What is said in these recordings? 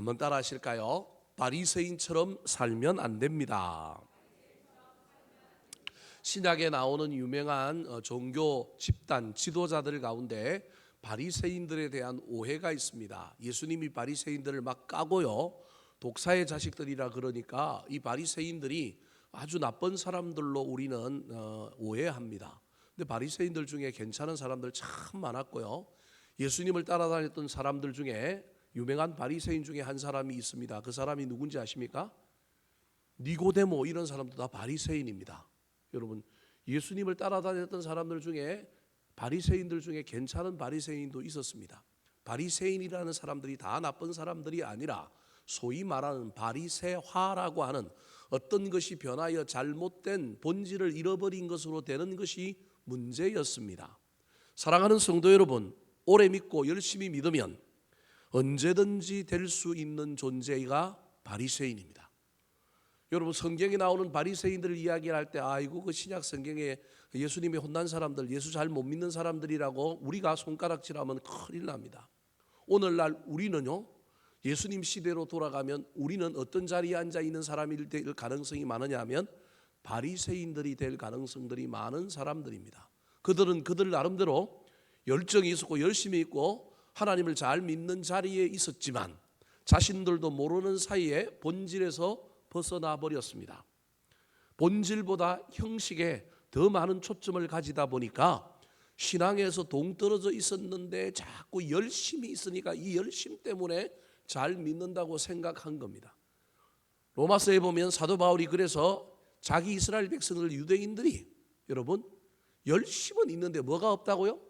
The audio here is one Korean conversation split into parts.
한번 따라 하실까요? 바리새인처럼 살면 안 됩니다. 신약에 나오는 유명한 종교 집단 지도자들 가운데 바리새인들에 대한 오해가 있습니다. 예수님이 바리새인들을 막 까고요, 독사의 자식들이라 그러니까 이 바리새인들이 아주 나쁜 사람들로 우리는 오해합니다. 근데 바리새인들 중에 괜찮은 사람들 참 많았고요, 예수님을 따라다녔던 사람들 중에 유명한 바리새인 중에 한 사람이 있습니다. 그 사람이 누군지 아십니까? 니고데모. 이런 사람도 다 바리새인입니다. 여러분, 예수님을 따라다녔던 사람들 중에 바리새인들 중에 괜찮은 바리새인도 있었습니다. 바리새인이라는 사람들이 다 나쁜 사람들이 아니라 소위 말하는 바리새화라고 하는 어떤 것이 변하여 잘못된 본질을 잃어버린 것으로 되는 것이 문제였습니다. 사랑하는 성도 여러분, 오래 믿고 열심히 믿으면 언제든지 될 수 있는 존재가 바리새인입니다. 여러분, 성경에 나오는 바리새인들을 이야기할 때 아이고 그 신약 성경에 예수님이 혼난 사람들, 예수 잘 못 믿는 사람들이라고 우리가 손가락질하면 큰일 납니다. 오늘날 우리는요, 예수님 시대로 돌아가면 우리는 어떤 자리에 앉아 있는 사람이 될 가능성이 많으냐 하면 바리새인들이 될 가능성들이 많은 사람들입니다. 그들은 그들 나름대로 열정이 있었고 열심히 있고 하나님을 잘 믿는 자리에 있었지만 자신들도 모르는 사이에 본질에서 벗어나 버렸습니다. 본질보다 형식에 더 많은 초점을 가지다 보니까 신앙에서 동떨어져 있었는데 자꾸 열심히 있으니까 이 열심 때문에 잘 믿는다고 생각한 겁니다. 로마서에 보면 사도 바울이 그래서 자기 이스라엘 백성들 유대인들이 여러분 열심은 있는데 뭐가 없다고요?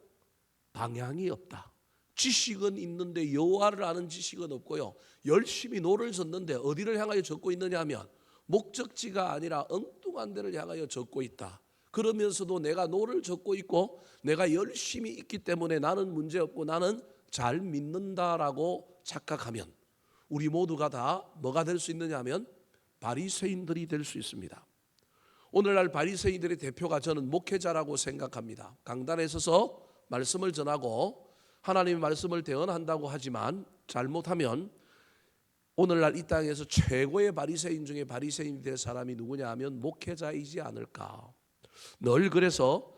방향이 없다. 지식은 있는데 여호와를 아는 지식은 없고요, 열심히 노를 젓는데 어디를 향하여 젓고 있느냐 하면 목적지가 아니라 엉뚱한 데를 향하여 젓고 있다. 그러면서도 내가 노를 젓고 있고 내가 열심히 있기 때문에 나는 문제없고 나는 잘 믿는다라고 착각하면 우리 모두가 다 뭐가 될 수 있느냐 하면 바리새인들이 될 수 있습니다. 오늘날 바리새인들의 대표가 저는 목회자라고 생각합니다. 강단에 서서 말씀을 전하고 하나님의 말씀을 대언한다고 하지만 잘못하면 오늘날 이 땅에서 최고의 바리새인 중에 바리새인이 될 사람이 누구냐 하면 목회자이지 않을까. 늘 그래서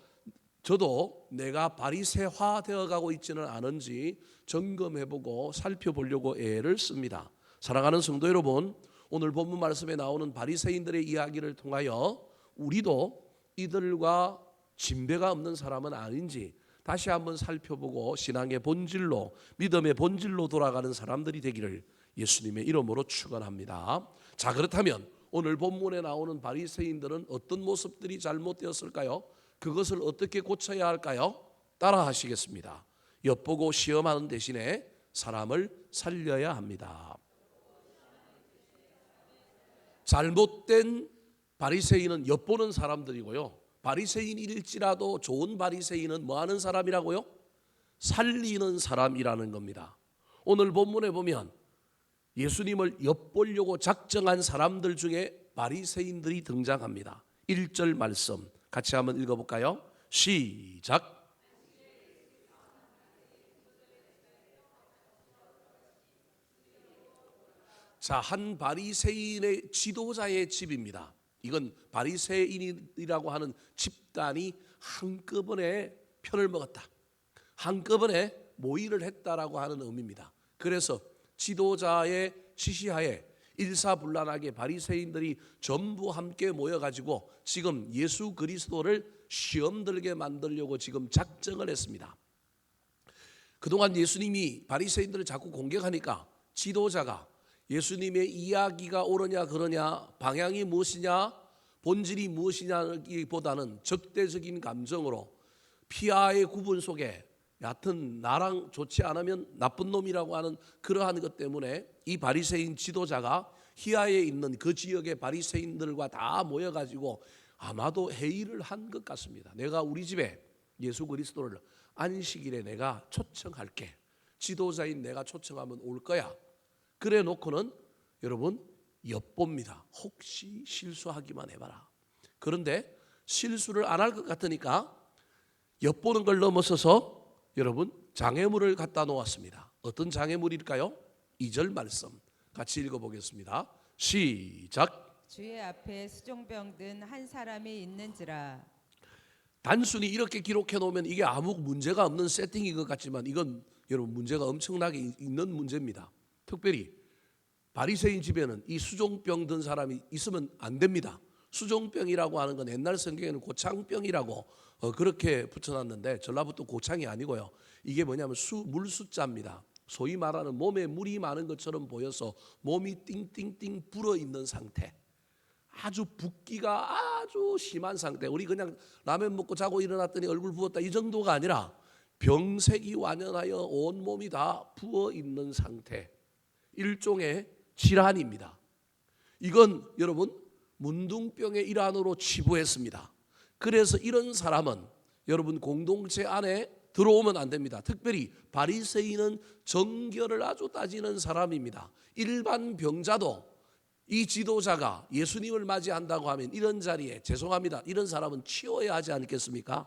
저도 내가 바리새화 되어가고 있지는 않은지 점검해보고 살펴보려고 애를 씁니다. 사랑하는 성도 여러분, 오늘 본문 말씀에 나오는 바리새인들의 이야기를 통하여 우리도 이들과 진배가 없는 사람은 아닌지 다시 한번 살펴보고 신앙의 본질로, 믿음의 본질로 돌아가는 사람들이 되기를 예수님의 이름으로 축원합니다. 자, 그렇다면 오늘 본문에 나오는 바리새인들은 어떤 모습들이 잘못되었을까요? 그것을 어떻게 고쳐야 할까요? 따라 하시겠습니다. 엿보고 시험하는 대신에 사람을 살려야 합니다. 잘못된 바리새인은 엿보는 사람들이고요, 바리새인일지라도 좋은 바리새인은 뭐하는 사람이라고요? 살리는 사람이라는 겁니다. 오늘 본문에 보면 예수님을 엿보려고 작정한 사람들 중에 바리새인들이 등장합니다. 1절 말씀 같이 한번 읽어볼까요? 시작. 자, 한 바리새인의 지도자의 집입니다. 이건 바리새인이라고 하는 집단이 한꺼번에 편을 먹었다, 한꺼번에 모의를 했다라고 하는 의미입니다. 그래서 지도자의 지시하에 일사불란하게 바리새인들이 전부 함께 모여가지고 지금 예수 그리스도를 시험 들게 만들려고 지금 작정을 했습니다. 그동안 예수님이 바리새인들을 자꾸 공격하니까 지도자가 예수님의 이야기가 옳으냐 그러냐, 방향이 무엇이냐, 본질이 무엇이냐기보다는 적대적인 감정으로 피아의 구분 속에 여하튼 나랑 좋지 않으면 나쁜 놈이라고 하는 그러한 것 때문에 이 바리새인 지도자가 히아에 있는 그 지역의 바리새인들과 다 모여가지고 아마도 회의를 한 것 같습니다. 내가 우리 집에 예수 그리스도를 안식일에 내가 초청할게. 지도자인 내가 초청하면 올 거야. 그래 놓고는 여러분 엿봅니다. 혹시 실수하기만 해봐라. 그런데 실수를 안 할 것 같으니까 엿보는 걸 넘어서서 여러분 장애물을 갖다 놓았습니다. 어떤 장애물일까요? 2절 말씀 같이 읽어보겠습니다. 시작. 주의 앞에 수종병 든 한 사람이 있는지라. 단순히 이렇게 기록해 놓으면 이게 아무 문제가 없는 세팅인 것 같지만 이건 여러분 문제가 엄청나게 있는 문제입니다. 특별히 바리새인 집에는 이 수종병 든 사람이 있으면 안 됩니다. 수종병이라고 하는 건 옛날 성경에는 고창병이라고 그렇게 붙여놨는데 전라북도 고창이 아니고요. 이게 뭐냐면 물숫자입니다. 소위 말하는 몸에 물이 많은 것처럼 보여서 몸이 띵띵띵 불어 있는 상태. 아주 붓기가 아주 심한 상태. 우리 그냥 라면 먹고 자고 일어났더니 얼굴 부었다 이 정도가 아니라 병색이 완연하여 온몸이 다 부어 있는 상태. 일종의 질환입니다. 이건 여러분 문둥병의 일환으로 치부했습니다. 그래서 이런 사람은 여러분 공동체 안에 들어오면 안 됩니다. 특별히 바리새인은 정결을 아주 따지는 사람입니다. 일반 병자도 이 지도자가 예수님을 맞이한다고 하면 이런 자리에 죄송합니다. 이런 사람은 치워야 하지 않겠습니까?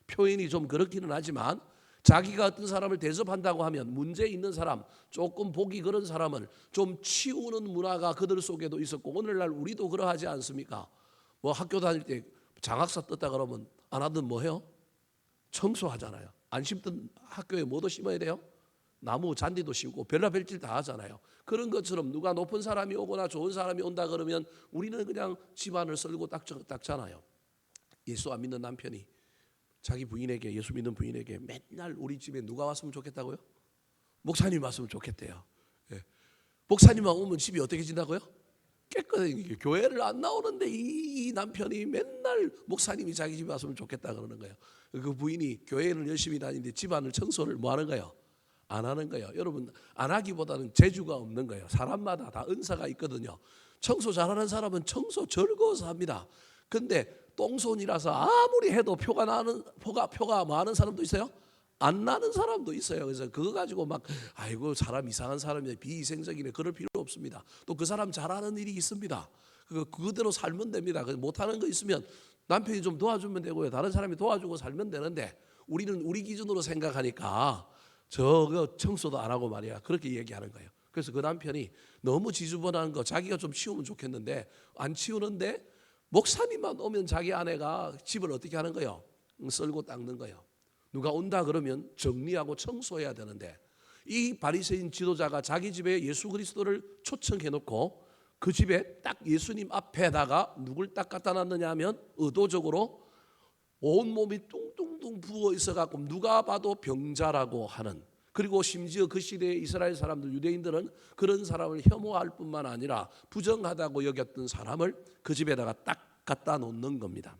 표현이 좀 그렇기는 하지만 자기가 어떤 사람을 대접한다고 하면 문제 있는 사람, 조금 보기 그런 사람을 좀 치우는 문화가 그들 속에도 있었고 오늘날 우리도 그러하지 않습니까? 뭐 학교 다닐 때 장학사 떴다 그러면 안 하든 뭐 해요? 청소하잖아요. 안 심든 학교에 뭐도 심어야 돼요? 나무 잔디도 심고 별나별짓 다 하잖아요. 그런 것처럼 누가 높은 사람이 오거나 좋은 사람이 온다 그러면 우리는 그냥 집안을 썰고 닦잖아요. 예수 안 믿는 남편이 자기 부인에게, 예수 믿는 부인에게 맨날 우리 집에 누가 왔으면 좋겠다고요? 목사님 왔으면 좋겠대요. 예. 목사님만 오면 집이 어떻게 진다고요? 깨끗하게. 교회를 안 나오는데 이 남편이 맨날 목사님이 자기 집에 왔으면 좋겠다 그러는 거예요. 그 부인이 교회를 열심히 다니는데 집안을 청소를 뭐 하는 거예요? 안 하는 거예요. 여러분 안 하기보다는 재주가 없는 거예요. 사람마다 다 은사가 있거든요. 청소 잘하는 사람은 청소 즐거워서 합니다. 근데 똥손이라서 아무리 해도 표가 많은 사람도 있어요. 안 나는 사람도 있어요. 그래서 그거 가지고 막 아이고 사람 이상한 사람이네 비위생적이네 그럴 필요 없습니다. 또 그 사람 잘하는 일이 있습니다. 그대로 살면 됩니다. 못하는 거 있으면 남편이 좀 도와주면 되고요. 다른 사람이 도와주고 살면 되는데 우리는 우리 기준으로 생각하니까 저거 청소도 안 하고 말이야 그렇게 얘기하는 거예요. 그래서 그 남편이 너무 지저분한 거 자기가 좀 치우면 좋겠는데 안 치우는데 목사님만 오면 자기 아내가 집을 어떻게 하는 거예요? 썰고 닦는 거예요. 누가 온다 그러면 정리하고 청소해야 되는데 이 바리새인 지도자가 자기 집에 예수 그리스도를 초청해 놓고 그 집에 딱 예수님 앞에다가 누굴 딱 갖다 놨느냐 하면 의도적으로 온몸이 뚱뚱뚱 부어 있어갖고 누가 봐도 병자라고 하는, 그리고 심지어 그 시대의 이스라엘 사람들 유대인들은 그런 사람을 혐오할 뿐만 아니라 부정하다고 여겼던 사람을 그 집에다가 딱 갖다 놓는 겁니다.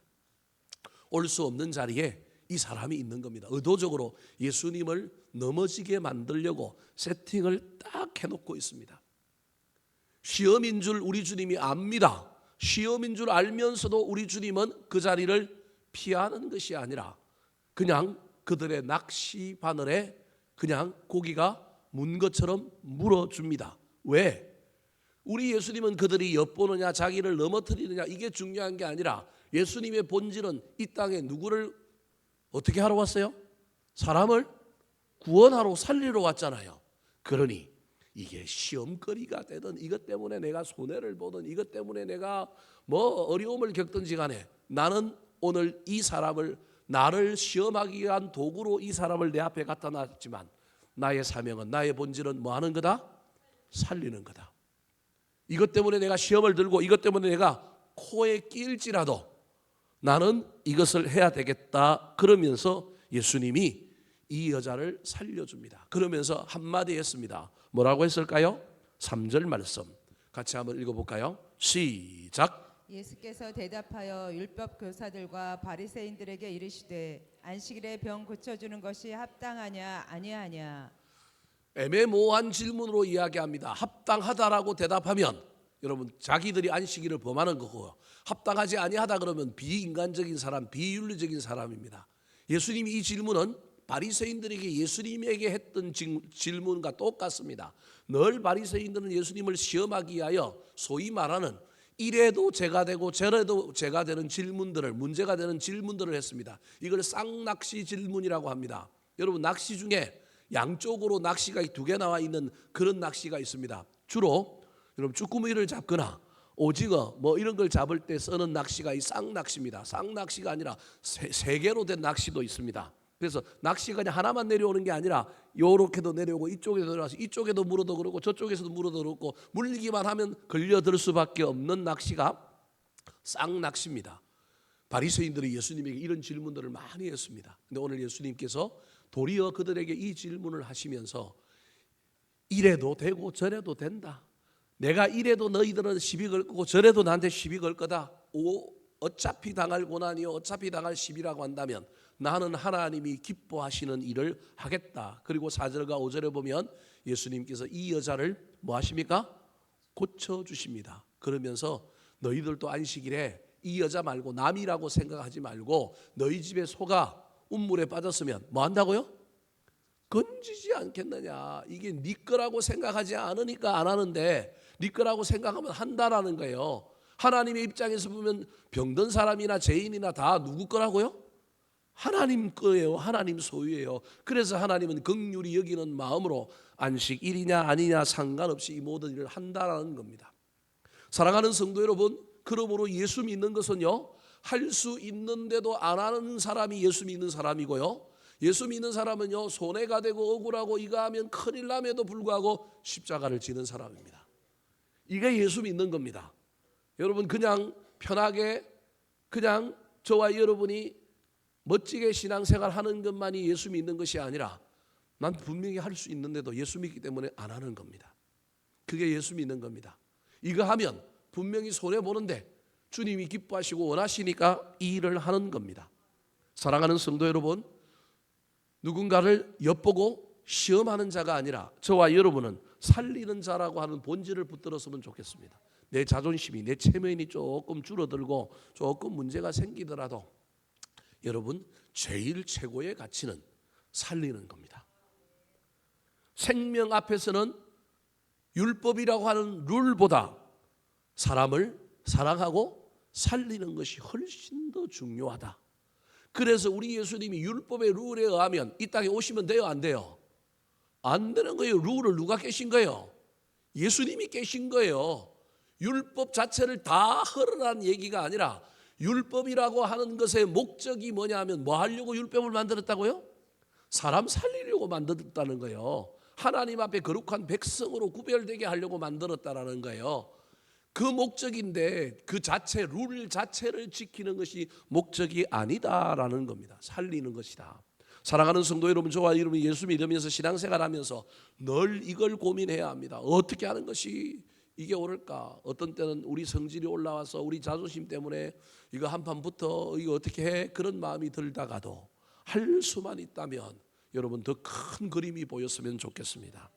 올 수 없는 자리에 이 사람이 있는 겁니다. 의도적으로 예수님을 넘어지게 만들려고 세팅을 딱 해놓고 있습니다. 시험인 줄 우리 주님이 압니다. 시험인 줄 알면서도 우리 주님은 그 자리를 피하는 것이 아니라 그냥 그들의 낚시 바늘에 그냥 고기가 문 것처럼 물어줍니다. 왜? 우리 예수님은 그들이 엿보느냐 자기를 넘어뜨리느냐 이게 중요한 게 아니라 예수님의 본질은 이 땅에 누구를 어떻게 하러 왔어요? 사람을 구원하러 살리러 왔잖아요. 그러니 이게 시험거리가 되든 이것 때문에 내가 손해를 보든 이것 때문에 내가 뭐 어려움을 겪든지 간에 나는 오늘 이 사람을 나를 시험하기 위한 도구로 이 사람을 내 앞에 갖다 놨지만 나의 사명은 나의 본질은 뭐 하는 거다? 살리는 거다. 이것 때문에 내가 시험을 들고 이것 때문에 내가 코에 끼일지라도 나는 이것을 해야 되겠다. 그러면서 예수님이 이 여자를 살려줍니다. 그러면서 한마디 했습니다. 뭐라고 했을까요? 3절 말씀 같이 한번 읽어볼까요? 시작. 예수께서 대답하여 율법 교사들과 바리새인들에게 이르시되 안식일에 병 고쳐주는 것이 합당하냐 아니하냐. 애매모호한 질문으로 이야기합니다. 합당하다라고 대답하면 여러분 자기들이 안식일을 범하는 거고요. 합당하지 아니하다 그러면 비인간적인 사람, 비윤리적인 사람입니다. 예수님이 이 질문은 바리새인들에게 예수님에게 했던 질문과 똑같습니다. 늘 바리새인들은 예수님을 시험하기 위하여 소위 말하는 이래도 죄가 되고 저래도 죄가 되는 질문들을, 문제가 되는 질문들을 했습니다. 이걸 쌍낚시 질문이라고 합니다. 여러분 낚시 중에 양쪽으로 낚시가 2개 나와 있는 그런 낚시가 있습니다. 주로 여러분 쭈꾸미를 잡거나 오징어 뭐 이런 걸 잡을 때 쓰는 낚시가 이 쌍낚시입니다. 쌍낚시가 아니라 세 개로 된 낚시도 있습니다. 그래서 낚시가 그냥 하나만 내려오는 게 아니라 요렇게도 내려오고 이쪽에도 내려와서 이쪽에도 물어도 그렇고 저쪽에서도 물어도 그렇고 물기만 하면 걸려들 수밖에 없는 낚시가 쌍낚시입니다. 바리새인들이 예수님에게 이런 질문들을 많이 했습니다. 근데 오늘 예수님께서 도리어 그들에게 이 질문을 하시면서 이래도 되고 저래도 된다. 내가 이래도 너희들은 시비 걸 거고 저래도 나한테 시비 걸 거다. 어차피 당할 고난이요 어차피 당할 시비라고 한다면 나는 하나님이 기뻐하시는 일을 하겠다. 그리고 4절과 5절에 보면 예수님께서 이 여자를 뭐 하십니까? 고쳐주십니다. 그러면서 너희들도 안식일에 이 여자 말고 남이라고 생각하지 말고 너희 집에 소가 운물에 빠졌으면 뭐 한다고요? 건지지 않겠느냐. 이게 네 거라고 생각하지 않으니까 안 하는데 네 거라고 생각하면 한다라는 거예요. 하나님의 입장에서 보면 병든 사람이나 죄인이나 다 누구 거라고요? 하나님 거예요. 하나님 소유예요. 그래서 하나님은 긍휼히 여기는 마음으로 안식일이냐 아니냐 상관없이 이 모든 일을 한다라는 겁니다. 사랑하는 성도 여러분, 그러므로 예수 믿는 것은요, 할 수 있는데도 안 하는 사람이 예수 믿는 사람이고요, 예수 믿는 사람은요 손해가 되고 억울하고 이거 하면 큰일 남에도 불구하고 십자가를 지는 사람입니다. 이게 예수 믿는 겁니다. 여러분 그냥 편하게 그냥 저와 여러분이 멋지게 신앙생활 하는 것만이 예수 믿는 것이 아니라 난 분명히 할 수 있는데도 예수 믿기 때문에 안 하는 겁니다. 그게 예수 믿는 겁니다. 이거 하면 분명히 손해보는데 주님이 기뻐하시고 원하시니까 이 일을 하는 겁니다. 사랑하는 성도 여러분, 누군가를 엿보고 시험하는 자가 아니라 저와 여러분은 살리는 자라고 하는 본질을 붙들었으면 좋겠습니다. 내 자존심이 내 체면이 조금 줄어들고 조금 문제가 생기더라도 여러분 제일 최고의 가치는 살리는 겁니다. 생명 앞에서는 율법이라고 하는 룰보다 사람을 사랑하고 살리는 것이 훨씬 더 중요하다. 그래서 우리 예수님이 율법의 룰에 의하면 이 땅에 오시면 돼요, 안 돼요? 안 되는 거예요. 룰을 누가 깨신 거예요? 예수님이 깨신 거예요. 율법 자체를 다 허르라는 얘기가 아니라 율법이라고 하는 것의 목적이 뭐냐 하면 뭐 하려고 율법을 만들었다고요? 사람 살리려고 만들었다는 거예요. 하나님 앞에 거룩한 백성으로 구별되게 하려고 만들었다라는 거예요. 그 목적인데 그 자체 룰 자체를 지키는 것이 목적이 아니다라는 겁니다. 살리는 것이다. 사랑하는 성도 여러분, 저와 여러분이 예수 믿으면서 신앙생활하면서 늘 이걸 고민해야 합니다. 어떻게 하는 것이 이게 옳을까? 어떤 때는 우리 성질이 올라와서 우리 자존심 때문에 이거 한판 붙어 이거 어떻게 해? 그런 마음이 들다가도 할 수만 있다면 여러분 더 큰 그림이 보였으면 좋겠습니다.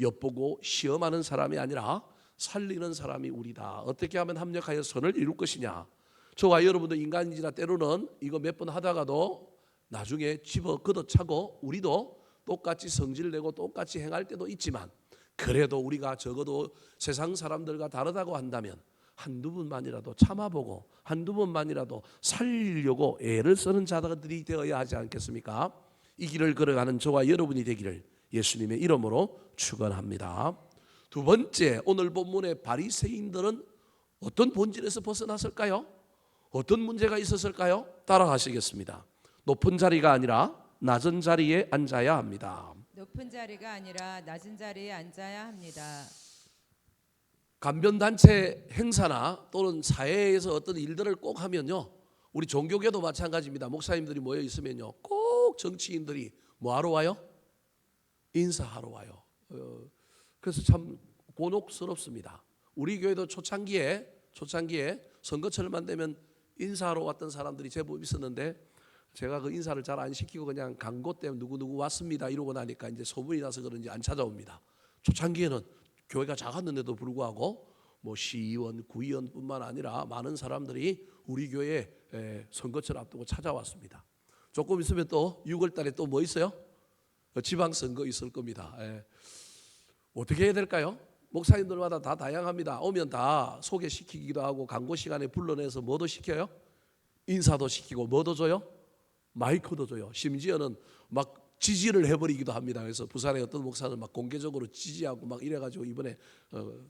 엿보고 시험하는 사람이 아니라 살리는 사람이 우리다. 어떻게 하면 합력하여 선을 이룰 것이냐? 저와 여러분도 인간이지라 때로는 이거 몇 번 하다가도 나중에 집어 걷어차고 우리도 똑같이 성질내고 똑같이 행할 때도 있지만 그래도 우리가 적어도 세상 사람들과 다르다고 한다면 한두 번만이라도 참아보고 한두 번만이라도 살리려고 애를 쓰는 자들이 되어야 하지 않겠습니까? 이 길을 걸어가는 저와 여러분이 되기를 예수님의 이름으로 축원합니다. 두 번째, 오늘 본문의 바리새인들은 어떤 본질에서 벗어났을까요? 어떤 문제가 있었을까요? 따라가시겠습니다. 높은 자리가 아니라 낮은 자리에 앉아야 합니다. 높은 자리가 아니라 낮은 자리에 앉아야 합니다. 간변단체 행사나 또는 사회에서 어떤 일들을 꼭 하면요, 우리 종교계도 마찬가지입니다. 목사님들이 모여 있으면요, 꼭 정치인들이 뭐하러 와요? 인사하러 와요. 그래서 참 곤혹스럽습니다. 우리 교회도 초창기에 선거철만 되면 인사하러 왔던 사람들이 제법 있었는데 제가 그 인사를 잘 안 시키고 그냥 광고 때문에 누구누구 왔습니다 이러고 나니까 이제 소문이 나서 그런지 안 찾아옵니다. 초창기에는 교회가 작았는데도 불구하고 뭐 시의원, 구의원뿐만 아니라 많은 사람들이 우리 교회에 선거철 앞두고 찾아왔습니다. 조금 있으면 또 6월 달에 또 뭐 있어요? 지방선거 있을 겁니다. 어떻게 해야 될까요? 목사님들마다 다 다양합니다. 오면 다 소개시키기도 하고 광고 시간에 불러내서 뭐도 시켜요? 인사도 시키고 뭐도 줘요? 마이크도 줘요. 심지어는 막 지지를 해버리기도 합니다. 그래서 부산의 어떤 목사는 막 공개적으로 지지하고 막 이래가지고 이번에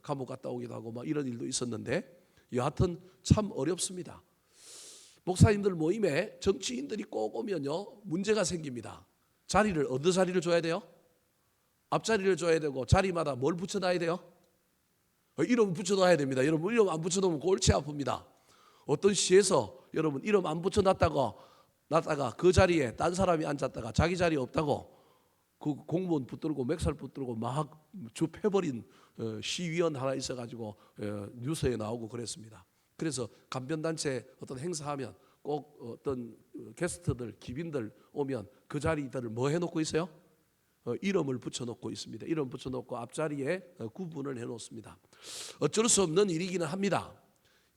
감옥 갔다 오기도 하고 막 이런 일도 있었는데, 여하튼 참 어렵습니다. 목사님들 모임에 정치인들이 꼭 오면요 문제가 생깁니다. 자리를 어느 자리를 줘야 돼요? 앞자리를 줘야 되고, 자리마다 뭘 붙여놔야 돼요? 이름 붙여놔야 됩니다. 여러분, 이름 안 붙여놓으면 골치 아픕니다. 어떤 시에서 여러분 이름 안 붙여놨다가 그 자리에 딴 사람이 앉았다가 자기 자리 없다고 그 공무원 붙들고 맥살 붙들고 막 줍해버린 시위원 하나 있어가지고 뉴스에 나오고 그랬습니다. 그래서 간변단체 어떤 행사하면 꼭 어떤 게스트들, 기빈들 오면 그 자리들을 뭐 해놓고 있어요? 이름을 붙여놓고 있습니다. 이름 붙여놓고 앞자리에 구분을 해놓습니다. 어쩔 수 없는 일이기는 합니다.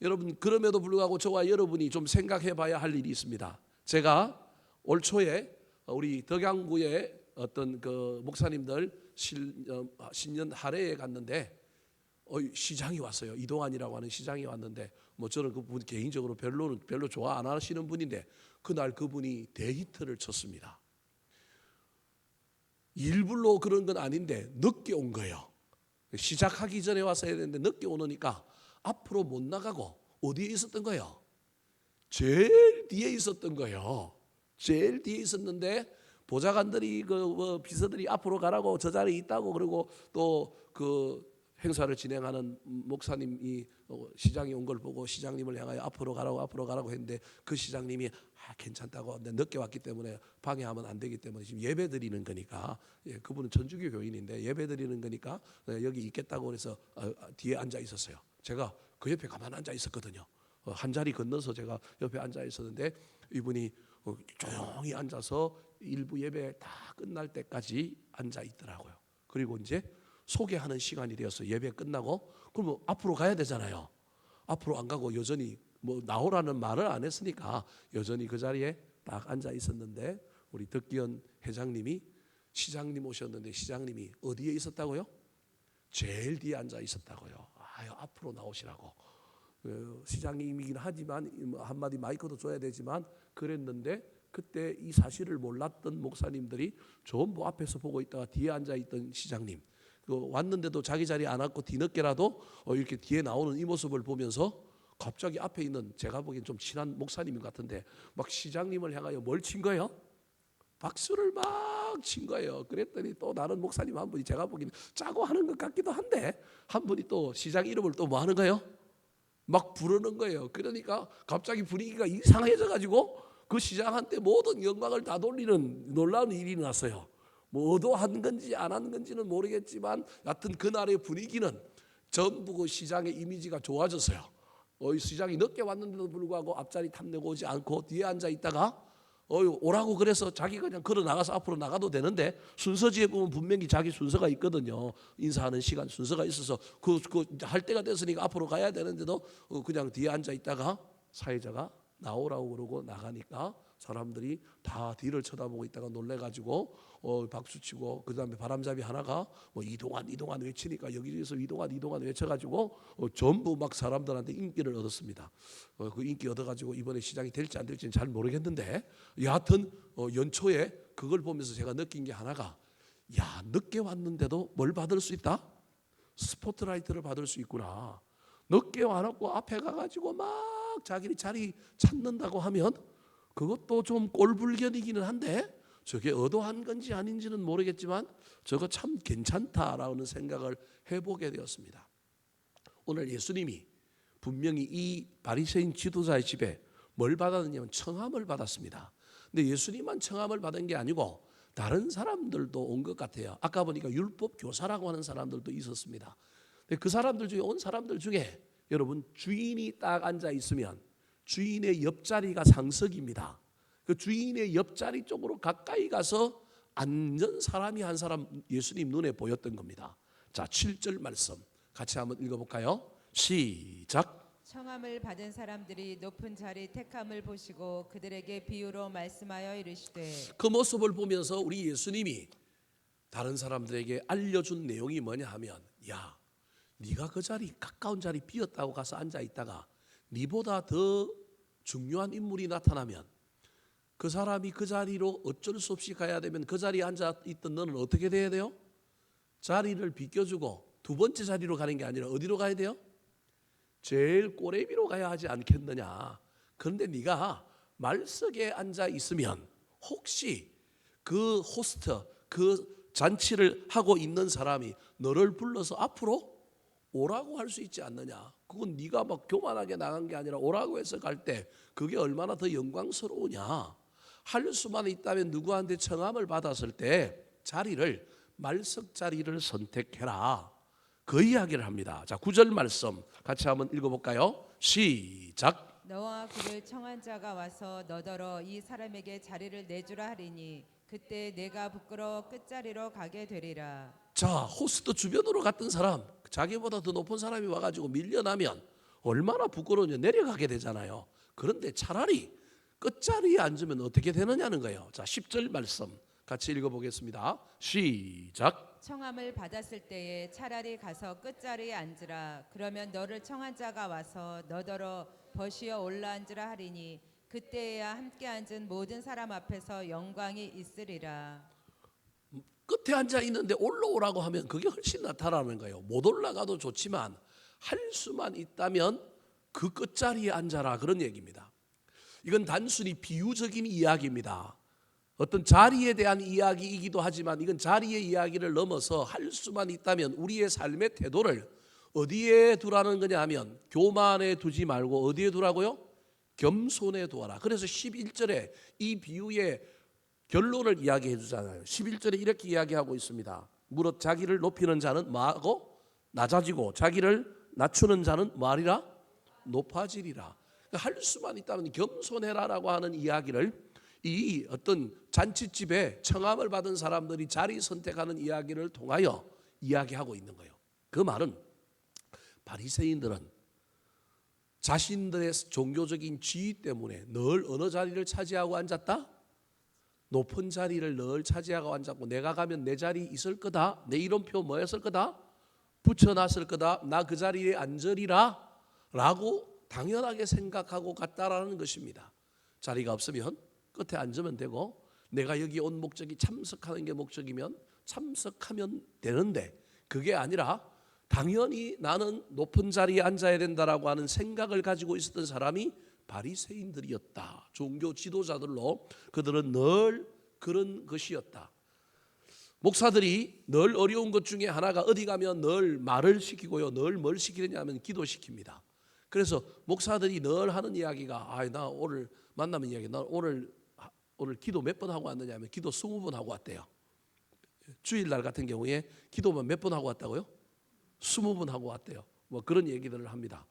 여러분, 그럼에도 불구하고 저와 여러분이 좀 생각해봐야 할 일이 있습니다. 제가 올 초에 우리 덕양구의 어떤 그 목사님들 신년 할애에 갔는데 시장이 왔어요. 이동환이라고 하는 시장이 왔는데 뭐 저는 그분 개인적으로 별로 좋아 안 하시는 분인데 그날 그분이 데이트를 쳤습니다. 일부러 그런 건 아닌데 늦게 온 거예요. 시작하기 전에 왔어야 되는데 늦게 오니까 앞으로 못 나가고 어디에 있었던 거예요? 제일 뒤에 있었던 거예요. 제일 뒤에 있었는데 보좌관들이 비서들이 앞으로 가라고 저 자리에 있다고, 그리고 또 그 행사를 진행하는 목사님이 시장이 온 걸 보고 시장님을 향하여 앞으로 가라고 했는데 그 시장님이 괜찮다고, 늦게 왔기 때문에 방해하면 안 되기 때문에 지금 예배 드리는 거니까, 그분은 천주교 교인인데 예배 드리는 거니까 여기 있겠다고 그래서 뒤에 앉아 있었어요. 제가 그 옆에 가만 앉아 있었거든요. 한 자리 건너서 제가 옆에 앉아 있었는데 이분이 조용히 앉아서 일부 예배 다 끝날 때까지 앉아 있더라고요. 그리고 이제 소개하는 시간이 되었어요. 예배 끝나고. 그러면 앞으로 가야 되잖아요. 앞으로 안 가고 여전히 뭐 나오라는 말을 안 했으니까 여전히 그 자리에 딱 앉아 있었는데, 우리 덕기현 회장님이 시장님 오셨는데 시장님이 어디에 있었다고요? 제일 뒤에 앉아 있었다고요. 앞으로 나오시라고. 시장님이긴 하지만 한마디 마이크도 줘야 되지만 그랬는데, 그때 이 사실을 몰랐던 목사님들이 전부 앞에서 보고 있다가 뒤에 앉아 있던 시장님, 왔는데도 자기 자리에 안 앉고 뒤늦게라도 이렇게 뒤에 나오는 이 모습을 보면서 갑자기 앞에 있는, 제가 보기엔 좀 친한 목사님 같은데 막 시장님을 향하여 뭘 친 거예요? 박수를 막 친 거예요. 그랬더니 또 다른 목사님 한 분이, 제가 보기엔 짜고 하는 것 같기도 한데, 한 분이 또 시장 이름을 또 뭐 하는 거예요? 막 부르는 거예요. 그러니까 갑자기 분위기가 이상해져 가지고 그 시장한테 모든 영광을 다 돌리는 놀라운 일이 났어요. 뭐 의도한 건지 안 한 건지는 모르겠지만 여하튼 그날의 분위기는 전부 그 시장의 이미지가 좋아졌어요. 시장이 늦게 왔는데도 불구하고 앞자리 탐내고 오지 않고 뒤에 앉아 있다가 오라고 그래서 자기가 그냥 걸어 나가서 앞으로 나가도 되는데, 순서지에 보면 분명히 자기 순서가 있거든요. 인사하는 시간 순서가 있어서 그 할 때가 됐으니까 앞으로 가야 되는데도 그냥 뒤에 앉아 있다가 사회자가 나오라고 그러고 나가니까 사람들이 다 뒤를 쳐다보고 있다가 놀래가지고 박수치고, 그 다음에 바람잡이 하나가 뭐 이동환 외치니까 여기저기서 이동환 외쳐가지고 전부 막 사람들한테 인기를 얻었습니다. 그 인기 얻어가지고 이번에 시장이 될지 안 될지는 잘 모르겠는데, 여하튼 연초에 그걸 보면서 제가 느낀 게 하나가, 야, 늦게 왔는데도 뭘 받을 수 있다? 스포트라이트를 받을 수 있구나. 늦게 와놓고 앞에 가가지고 막 자기 자리 찾는다고 하면 그것도 좀 꼴불견이기는 한데, 저게 의도한 건지 아닌지는 모르겠지만 저거 참 괜찮다라는 생각을 해보게 되었습니다. 오늘 예수님이 분명히 이 바리새인 지도자의 집에 뭘 받았느냐면 청함을 받았습니다. 근데 예수님만 청함을 받은 게 아니고 다른 사람들도 온 것 같아요. 아까 보니까 율법 교사라고 하는 사람들도 있었습니다. 근데 그 사람들 중에, 온 사람들 중에 여러분, 주인이 딱 앉아 있으면 주인의 옆자리가 상석입니다. 그 주인의 옆자리 쪽으로 가까이 가서 앉은 사람이 한 사람 예수님 눈에 보였던 겁니다. 자, 7절 말씀 같이 한번 읽어볼까요? 시작. 청함을 받은 사람들이 높은 자리 택함을 보시고 그들에게 비유로 말씀하여 이르시되, 그 모습을 보면서 우리 예수님이 다른 사람들에게 알려준 내용이 뭐냐 하면, 야, 네가 그 자리, 가까운 자리 비었다고 가서 앉아 있다가 네보다 더 중요한 인물이 나타나면 그 사람이 그 자리로 어쩔 수 없이 가야 되면 그 자리에 앉아 있던 너는 어떻게 돼야 돼요? 자리를 비껴주고 두 번째 자리로 가는 게 아니라 어디로 가야 돼요? 제일 꼬레비로 가야 하지 않겠느냐. 그런데 네가 말석에 앉아 있으면 혹시 그 호스트, 그 잔치를 하고 있는 사람이 너를 불러서 앞으로 오라고 할 수 있지 않느냐. 그건 네가 막 교만하게 나간 게 아니라 오라고 해서 갈 때 그게 얼마나 더 영광스러우냐. 할 수만 있다면 누구한테 청함을 받았을 때 자리를 말석 자리를 선택해라. 그 이야기를 합니다. 자, 9절 말씀 같이 한번 읽어볼까요? 시작. 너와 그를 청한 자가 와서 너더러 이 사람에게 자리를 내주라 하리니 그때 내가 부끄러워 끝자리로 가게 되리라. 자, 호스트 주변으로 갔던 사람, 자기보다 더 높은 사람이 와가지고 밀려나면 얼마나 부끄러우냐. 내려가게 되잖아요. 그런데 차라리 끝자리에 앉으면 어떻게 되느냐는 거예요. 자, 10절 말씀 같이 읽어보겠습니다. 시작. 청함을 받았을 때에 차라리 가서 끝자리에 앉으라. 그러면 너를 청한 자가 와서 너더러 버시어 올라앉으라 하리니 그때야 함께 앉은 모든 사람 앞에서 영광이 있으리라. 끝에 앉아 있는데 올라오라고 하면 그게 훨씬 낫다라는 거예요. 못 올라가도 좋지만 할 수만 있다면 그 끝자리에 앉아라, 그런 얘기입니다. 이건 단순히 비유적인 이야기입니다. 어떤 자리에 대한 이야기이기도 하지만 이건 자리의 이야기를 넘어서 할 수만 있다면 우리의 삶의 태도를 어디에 두라는 거냐 하면 교만에 두지 말고 어디에 두라고요? 겸손에 두어라. 그래서 11절에 이 비유의 결론을 이야기해 주잖아요. 11절에 이렇게 이야기하고 있습니다. 무릇 자기를 높이는 자는 뭐하고? 낮아지고 자기를 낮추는 자는 뭐하리라? 높아지리라. 할 수만 있다면 겸손해라라고 하는 이야기를 이 어떤 잔치집에 청함을 받은 사람들이 자리 선택하는 이야기를 통하여 이야기하고 있는 거예요. 그 말은 바리새인들은 자신들의 종교적인 지위 때문에 늘 어느 자리를 차지하고 앉았다? 높은 자리를 늘 차지하고 앉았고 내가 가면 내 자리 있을 거다. 내 이름표 뭐였을 거다? 붙여놨을 거다. 나 그 자리에 앉으리라 라고 당연하게 생각하고 갔다라는 것입니다. 자리가 없으면 끝에 앉으면 되고 내가 여기 온 목적이 참석하는 게 목적이면 참석하면 되는데 그게 아니라 당연히 나는 높은 자리에 앉아야 된다라고 하는 생각을 가지고 있었던 사람이 바리새인들이었다. 종교 지도자들로 그들은 늘 그런 것이었다. 목사들이 늘 어려운 것 중에 하나가 어디 가면 늘 말을 시키고요. 늘 뭘 시키느냐 하면 기도시킵니다. 그래서 목사들이 늘 하는 이야기가 나 오늘 만나면 이야기 나 오늘 기도 몇 번 하고 왔느냐 하면 기도 20번 하고 왔대요. 주일날 같은 경우에 기도만 몇 번 하고 왔다고요? 20번 하고 왔대요. 뭐 그런 얘기들을 합니다.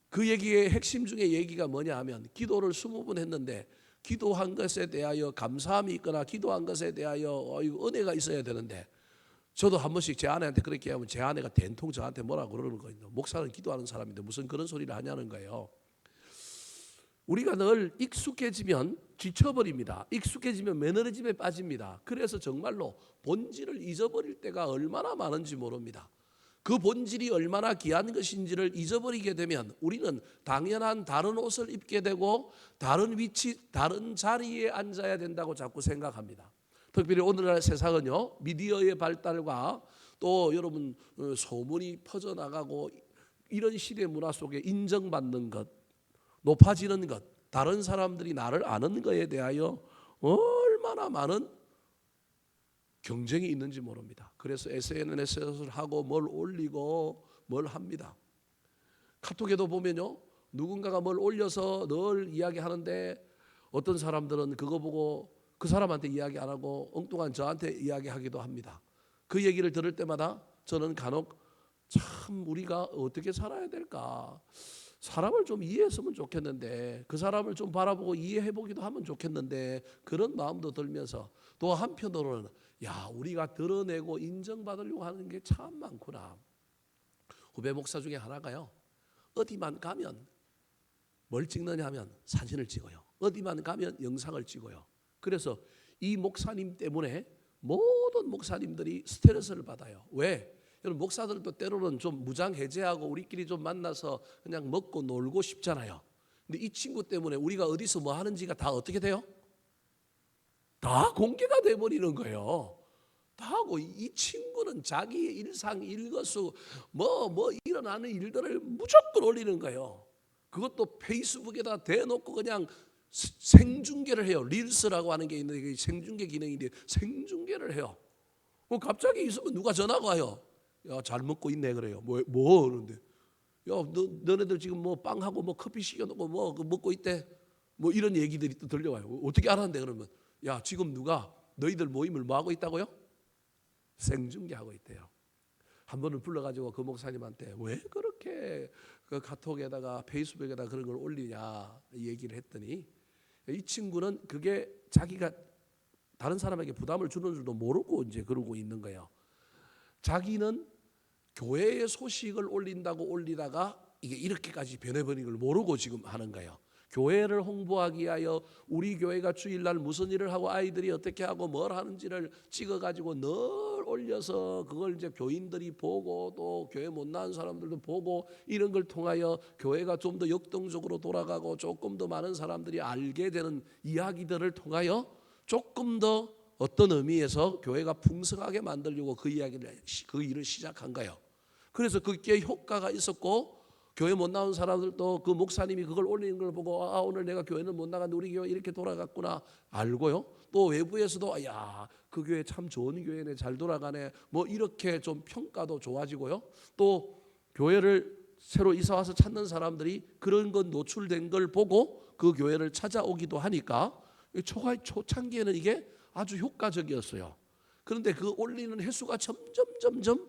그 얘기의 핵심 중에 얘기가 뭐냐 하면 기도를 20번 했는데 기도한 것에 대하여 감사함이 있거나 기도한 것에 대하여 은혜가 있어야 되는데 저도 한 번씩 제 아내한테 그렇게 하면 제 아내가 된통 저한테 뭐라 그러는 거예요. 목사는 기도하는 사람인데 무슨 그런 소리를 하냐는 거예요. 우리가 늘 익숙해지면 지쳐버립니다. 익숙해지면 매너리즘에 빠집니다. 그래서 정말로 본질을 잊어버릴 때가 얼마나 많은지 모릅니다. 그 본질이 얼마나 귀한 것인지를 잊어버리게 되면 우리는 당연한 다른 옷을 입게 되고 다른 위치, 다른 자리에 앉아야 된다고 자꾸 생각합니다. 특별히 오늘날 세상은요, 미디어의 발달과 또 여러분 소문이 퍼져나가고 이런 시대 문화 속에 인정받는 것, 높아지는 것, 다른 사람들이 나를 아는 것에 대하여 얼마나 많은 경쟁이 있는지 모릅니다. 그래서 SNS를 하고 뭘 올리고 뭘 합니다. 카톡에도 보면요, 누군가가 뭘 올려서 늘 이야기하는데 어떤 사람들은 그거 보고 그 사람한테 이야기 안 하고 엉뚱한 저한테 이야기하기도 합니다. 그 얘기를 들을 때마다 저는 간혹 참 우리가 어떻게 살아야 될까? 사람을 좀 이해했으면 좋겠는데 그 사람을 좀 바라보고 이해해보기도 하면 좋겠는데 그런 마음도 들면서 또 한편으로는 우리가 드러내고 인정받으려고 하는 게 참 많구나. 후배 목사 중에 하나가요, 어디만 가면 뭘 찍느냐 하면 사진을 찍어요. 어디만 가면 영상을 찍어요. 그래서 이 목사님 때문에 모든 목사님들이 스트레스를 받아요. 왜? 여러분 목사들도 때로는 좀 무장해제하고 우리끼리 좀 만나서 그냥 먹고 놀고 싶잖아요. 근데 이 친구 때문에 우리가 어디서 뭐 하는지가 다 어떻게 돼요? 다 공개가 돼버리는 거예요. 다 하고 이 친구는 자기의 일상 일거수 뭐 일어나는 일들을 무조건 올리는 거예요. 그것도 페이스북에다 대놓고 그냥 생중계를 해요. 릴스라고 하는 게 있는데 생중계 기능인데 생중계를 해요. 갑자기 있으면 누가 전화가 와요. 야, 잘 먹고 있네 그래요. 뭐 하는데? 야, 너네들 지금 뭐 빵하고 뭐 커피 시켜놓고 뭐 먹고 있대. 뭐 이런 얘기들이 또 들려와요. 어떻게 알았는데 그러면 야, 지금 누가 너희들 모임을 뭐 하고 있다고요? 생중계하고 있대요. 한 번은 불러가지고 그 목사님한테 왜 그렇게 그 카톡에다가 페이스북에다가 그런 걸 올리냐 얘기를 했더니 이 친구는 그게 자기가 다른 사람에게 부담을 주는 줄도 모르고 이제 그러고 있는 거예요. 자기는 교회의 소식을 올린다고 올리다가 이게 이렇게까지 변해버린 걸 모르고 지금 하는 거예요. 교회를 홍보하기 위하여 우리 교회가 주일날 무슨 일을 하고 아이들이 어떻게 하고 뭘 하는지를 찍어가지고 늘 올려서 그걸 이제 교인들이 보고 또 교회 못 나온 사람들도 보고 이런 걸 통하여 교회가 좀 더 역동적으로 돌아가고 조금 더 많은 사람들이 알게 되는 이야기들을 통하여 조금 더 어떤 의미에서 교회가 풍성하게 만들려고 그 일을 시작한 거예요. 그래서 그게 효과가 있었고 교회 못 나온 사람들도 그 목사님이 그걸 올리는 걸 보고 오늘 내가 교회는 못 나갔는데 우리 교회 이렇게 돌아갔구나 알고요. 또 외부에서도 야, 그 교회 참 좋은 교회네, 잘 돌아가네, 뭐 이렇게 좀 평가도 좋아지고요. 또 교회를 새로 이사 와서 찾는 사람들이 그런 건 노출된 걸 보고 그 교회를 찾아오기도 하니까 초창기에는 이게 아주 효과적이었어요. 그런데 그 올리는 횟수가 점점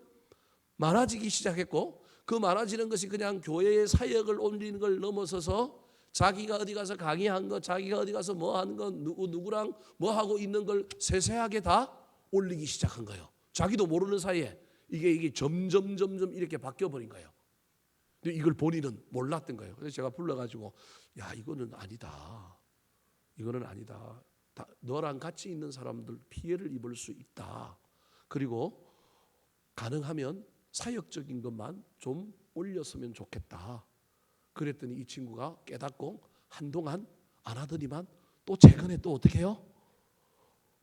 많아지기 시작했고 그 많아지는 것이 그냥 교회의 사역을 올리는 걸 넘어서서 자기가 어디 가서 강의한 거, 자기가 어디 가서 뭐 하는 거, 누구랑 뭐 하고 있는 걸 세세하게 다 올리기 시작한 거예요. 자기도 모르는 사이에 이게 점점 이렇게 바뀌어 버린 거예요. 근데 이걸 본인은 몰랐던 거예요. 그래서 제가 불러가지고 야, 이거는 아니다. 이거는 아니다. 너랑 같이 있는 사람들 피해를 입을 수 있다. 그리고 가능하면 사역적인 것만 좀 올렸으면 좋겠다. 그랬더니 이 친구가 깨닫고 한동안 안 하더니만 또 최근에 또 어떻게 해요?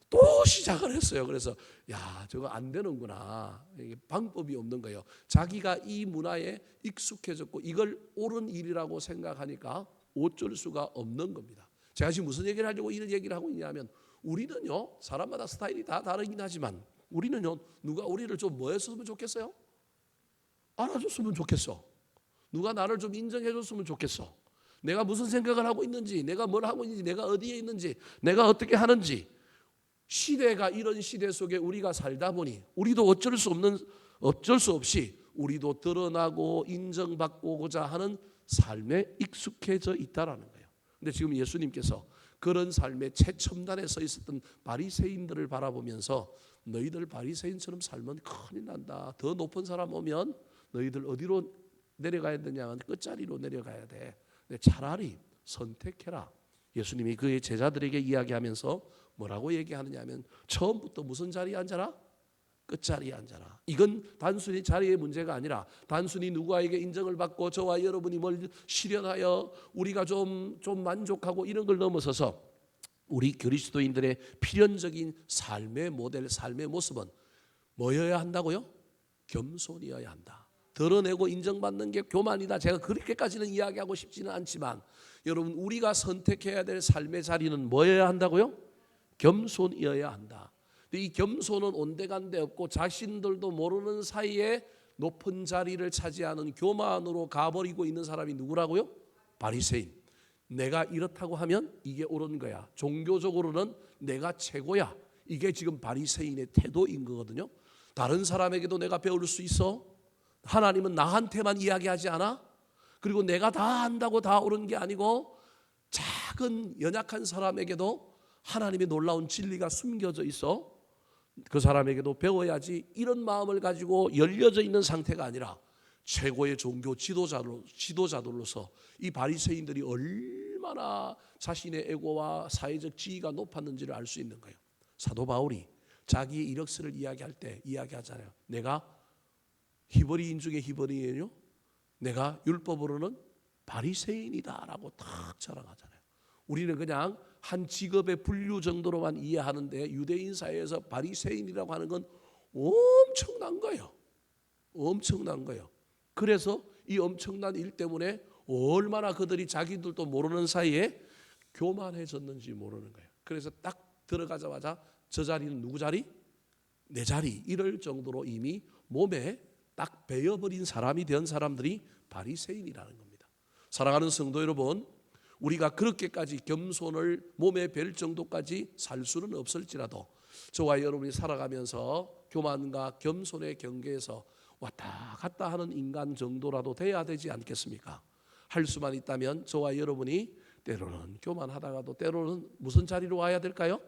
또 시작을 했어요. 그래서 야, 저거 안 되는구나. 이게 방법이 없는 거예요. 자기가 이 문화에 익숙해졌고 이걸 옳은 일이라고 생각하니까 어쩔 수가 없는 겁니다. 제가 지금 무슨 얘기를 하려고 이런 얘기를 하고 있냐면 우리는요, 사람마다 스타일이 다 다르긴 하지만 우리는요, 누가 우리를 좀 뭐 했으면 좋겠어요? 알아줬으면 좋겠어. 누가 나를 좀 인정해줬으면 좋겠어. 내가 무슨 생각을 하고 있는지, 내가 뭘 하고 있는지, 내가 어디에 있는지, 내가 어떻게 하는지. 시대가 이런 시대 속에 우리가 살다 보니 우리도 어쩔 수 없이 우리도 드러나고 인정받고자 하는 삶에 익숙해져 있다라는 거예요. 근데 지금 예수님께서 그런 삶의 최첨단에 서 있었던 바리새인들을 바라보면서 너희들 바리새인처럼 살면 큰일 난다. 더 높은 사람 오면 너희들 어디로 내려가야 되냐? 끝자리로 내려가야 돼. 근데 차라리 선택해라. 예수님이 그의 제자들에게 이야기하면서 뭐라고 얘기하느냐 하면 처음부터 무슨 자리에 앉아라? 끝자리에 앉아라. 이건 단순히 자리의 문제가 아니라 단순히 누구에게 인정을 받고 저와 여러분이 뭘 실현하여 우리가 좀 만족하고 이런 걸 넘어서서 우리 그리스도인들의 필연적인 삶의 모델, 삶의 모습은 뭐여야 한다고요? 겸손이어야 한다. 드러내고 인정받는 게 교만이다. 제가 그렇게까지는 이야기하고 싶지는 않지만 여러분, 우리가 선택해야 될 삶의 자리는 뭐여야 한다고요? 겸손이어야 한다. 이 겸손은 온데간데 없고 자신들도 모르는 사이에 높은 자리를 차지하는 교만으로 가버리고 있는 사람이 누구라고요? 바리새인. 내가 이렇다고 하면 이게 옳은 거야. 종교적으로는 내가 최고야. 이게 지금 바리새인의 태도인 거거든요. 다른 사람에게도 내가 배울 수 있어. 하나님은 나한테만 이야기하지 않아. 그리고 내가 다 한다고 다 옳은 게 아니고 작은 연약한 사람에게도 하나님의 놀라운 진리가 숨겨져 있어. 그 사람에게도 배워야지. 이런 마음을 가지고 열려져 있는 상태가 아니라 최고의 종교 지도자들로서 이 바리새인들이 얼마나 자신의 에고와 사회적 지위가 높았는지를 알 수 있는 거예요. 사도 바울이 자기의 이력서를 이야기할 때 이야기하잖아요. 내가 히브리인 중에 히브리인이요. 내가 율법으로는 바리새인이다라고 탁 자랑하잖아요. 우리는 그냥 한 직업의 분류 정도로만 이해하는데 유대인 사회에서 바리새인이라고 하는 건 엄청난 거예요. 엄청난 거예요. 그래서 이 엄청난 일 때문에 얼마나 그들이 자기들도 모르는 사이에 교만해졌는지 모르는 거예요. 그래서 딱 들어가자마자 저 자리는 누구 자리? 내 자리. 이럴 정도로 이미 몸에 딱 배어버린 사람이 된 사람들이 바리새인이라는 겁니다. 사랑하는 성도 여러분, 우리가 그렇게까지 겸손을 몸에 뵐 정도까지 살 수는 없을지라도 저와 여러분이 살아가면서 교만과 겸손의 경계에서 왔다 갔다 하는 인간 정도라도 돼야 되지 않겠습니까? 할 수만 있다면 저와 여러분이 때로는 교만하다가도 때로는 무슨 자리로 와야 될까요?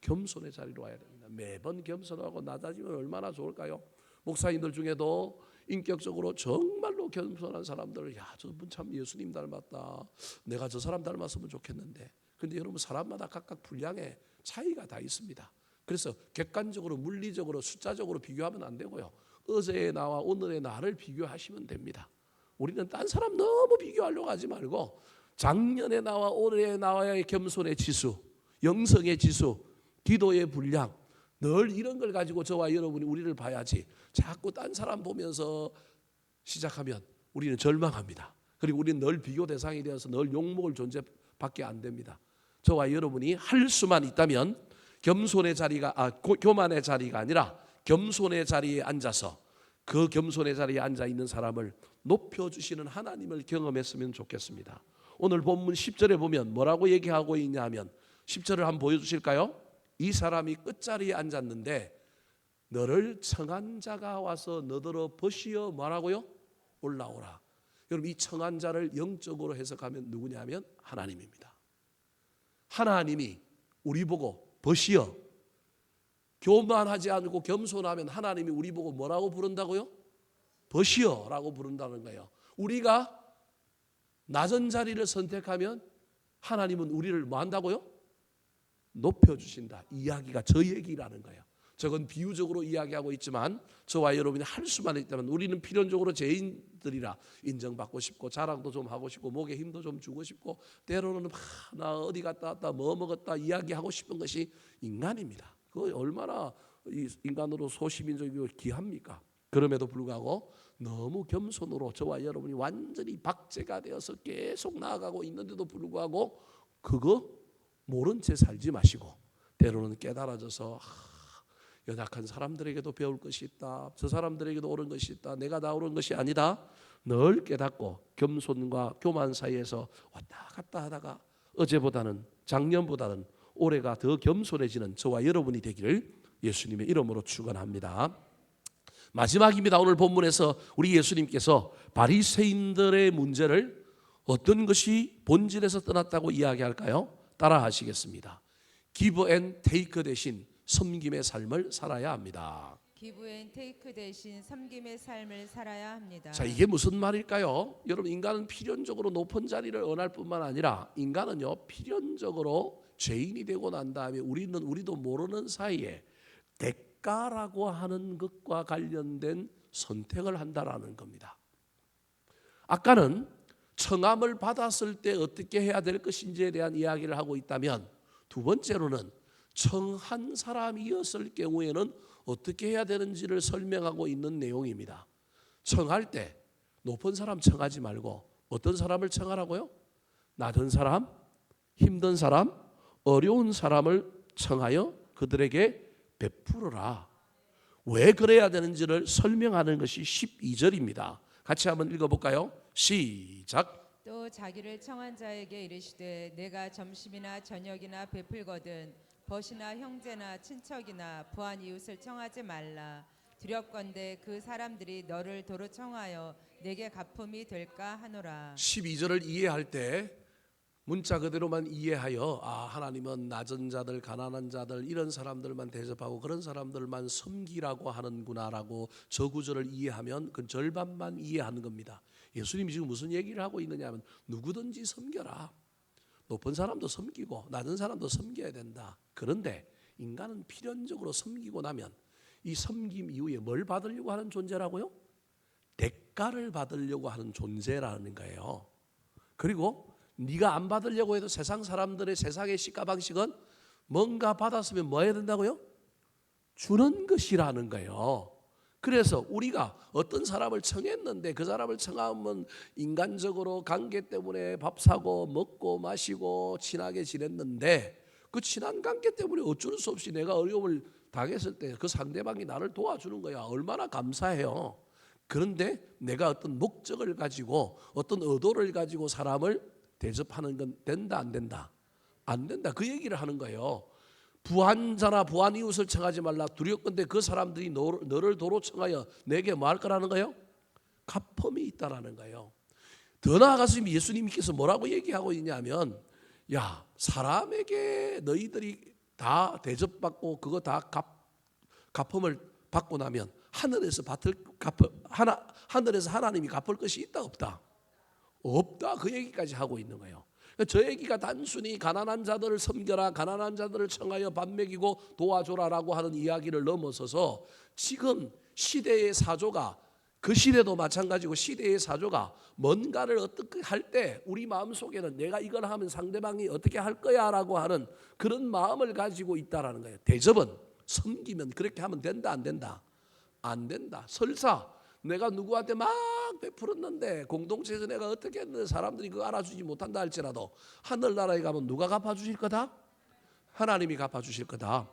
겸손의 자리로 와야 됩니다. 매번 겸손하고 낮아지면 얼마나 좋을까요? 목사님들 중에도 인격적으로 정말로 겸손한 사람들, 야, 저분 참 예수님 닮았다. 내가 저 사람 닮았으면 좋겠는데. 근데 여러분 사람마다 각각 분량의 차이가 다 있습니다. 그래서 객관적으로 물리적으로 숫자적으로 비교하면 안 되고요. 어제의 나와 오늘의 나를 비교하시면 됩니다. 우리는 딴 사람 너무 비교하려고 하지 말고 작년의 나와 올해의 나와의 겸손의 지수, 영성의 지수, 기도의 분량, 늘 이런 걸 가지고 저와 여러분이 우리를 봐야지 자꾸 딴 사람 보면서 시작하면 우리는 절망합니다. 그리고 우리는 늘 비교 대상이 되어서 늘 욕먹을 존재밖에 안 됩니다. 저와 여러분이 할 수만 있다면 겸손의 자리가 교만의 자리가 아니라 겸손의 자리에 앉아서 그 겸손의 자리에 앉아 있는 사람을 높여주시는 하나님을 경험했으면 좋겠습니다. 오늘 본문 10절에 보면 뭐라고 얘기하고 있냐 하면 10절을 한번 보여주실까요? 이 사람이 끝자리에 앉았는데 너를 청한 자가 와서 너더러 버시어 뭐라고요? 올라오라. 여러분 이 청한 자를 영적으로 해석하면 누구냐면 하나님입니다. 하나님이 우리 보고 버시어, 교만하지 않고 겸손하면 하나님이 우리 보고 뭐라고 부른다고요? 버시어라고 부른다는 거예요. 우리가 낮은 자리를 선택하면 하나님은 우리를 뭐 한다고요? 높여주신다. 이야기가 저 얘기라는 거예요. 저건 비유적으로 이야기하고 있지만 저와 여러분이 할 수만 있다면 우리는 필연적으로 죄인들이라 인정받고 싶고 자랑도 좀 하고 싶고 목에 힘도 좀 주고 싶고 때로는 나 어디 갔다 왔다 뭐 먹었다 이야기하고 싶은 것이 인간입니다. 그 얼마나 인간으로 소시민적이고 귀합니까? 그럼에도 불구하고 너무 겸손으로 저와 여러분이 완전히 박제가 되어서 계속 나아가고 있는데도 불구하고 그거 모른 채 살지 마시고 때로는 깨달아져서 연약한 사람들에게도 배울 것이 있다. 저 사람들에게도 옳은 것이 있다. 내가 다 옳은 것이 아니다. 늘 깨닫고 겸손과 교만 사이에서 왔다 갔다 하다가 어제보다는 작년보다는 올해가 더 겸손해지는 저와 여러분이 되기를 예수님의 이름으로 축원합니다. 마지막입니다. 오늘 본문에서 우리 예수님께서 바리새인들의 문제를 어떤 것이 본질에서 떠났다고 이야기할까요? 따라 하시겠습니다. give and take 대신 섬김의 삶을 살아야 합니다. give and take 대신 섬김의 삶을 살아야 합니다. 자, 이게 무슨 말일까요? 여러분 인간은 필연적으로 높은 자리를 원할 뿐만 아니라 인간은요 필연적으로 죄인이 되고 난 다음에 우리도 모르는 사이에 대가라고 하는 것과 관련된 선택을 한다라는 겁니다. 아까는 청함을 받았을 때 어떻게 해야 될 것인지에 대한 이야기를 하고 있다면 두 번째로는 청한 사람이었을 경우에는 어떻게 해야 되는지를 설명하고 있는 내용입니다. 청할 때 높은 사람 청하지 말고 어떤 사람을 청하라고요? 낮은 사람, 힘든 사람, 어려운 사람을 청하여 그들에게 베풀어라. 왜 그래야 되는지를 설명하는 것이 12절입니다. 같이 한번 읽어볼까요? 시작. 또 자기를 청한 자에게 이르시되 내가 점심이나 저녁이나 베풀거든 벗이나 형제나 친척이나 부한 이웃을 청하지 말라. 두렵건대 그 사람들이 너를 도로 청하여 내게 갚음이 될까 하노라. 12절을 이해할 때 문자 그대로만 이해하여 하나님은 낮은 자들, 가난한 자들 이런 사람들만 대접하고 그런 사람들만 섬기라고 하는구나라고 저 구절을 이해하면 그 절반만 이해하는 겁니다. 예수님이 지금 무슨 얘기를 하고 있느냐 하면 누구든지 섬겨라. 높은 사람도 섬기고 낮은 사람도 섬겨야 된다. 그런데 인간은 필연적으로 섬기고 나면 이 섬김 이후에 뭘 받으려고 하는 존재라고요? 대가를 받으려고 하는 존재라는 거예요. 그리고 네가 안 받으려고 해도 세상 사람들의 세상의 시가 방식은 뭔가 받았으면 뭐 해야 된다고요? 주는 것이라는 거예요. 그래서 우리가 어떤 사람을 청했는데 그 사람을 청하면 인간적으로 관계 때문에 밥 사고 먹고 마시고 친하게 지냈는데 그 친한 관계 때문에 어쩔 수 없이 내가 어려움을 당했을 때 그 상대방이 나를 도와주는 거야. 얼마나 감사해요. 그런데 내가 어떤 목적을 가지고 어떤 의도를 가지고 사람을 대접하는 건 된다 안 된다? 안 된다. 그 얘기를 하는 거예요. 부한자나 부한 이웃을 청하지 말라. 두렵건대 그 사람들이 너를 도로 청하여 내게 뭐 할 거라는 거예요? 가품이 있다라는 거예요. 더 나아가서 예수님께서 뭐라고 얘기하고 있냐면, 야, 사람에게 너희들이 다 대접받고 그거 다 가품을 받고 나면 하늘에서 하늘에서 하나님이 갚을 것이 있다 없다? 없다. 그 얘기까지 하고 있는 거예요. 저 얘기가 단순히 가난한 자들을 섬겨라, 가난한 자들을 청하여 밥 먹이고 도와줘라라고 하는 이야기를 넘어서서 지금 시대의 사조가, 그 시대도 마찬가지고 시대의 사조가 뭔가를 어떻게 할 때 우리 마음속에는 내가 이걸 하면 상대방이 어떻게 할 거야라고 하는 그런 마음을 가지고 있다라는 거예요. 대접은 섬기면 그렇게 하면 된다 안 된다? 안 된다. 설사 내가 누구한테 막 베풀었는데 공동체에서 내가 어떻게 했는데 사람들이 그거 알아주지 못한다 할지라도 하늘나라에 가면 누가 갚아주실 거다? 하나님이 갚아주실 거다.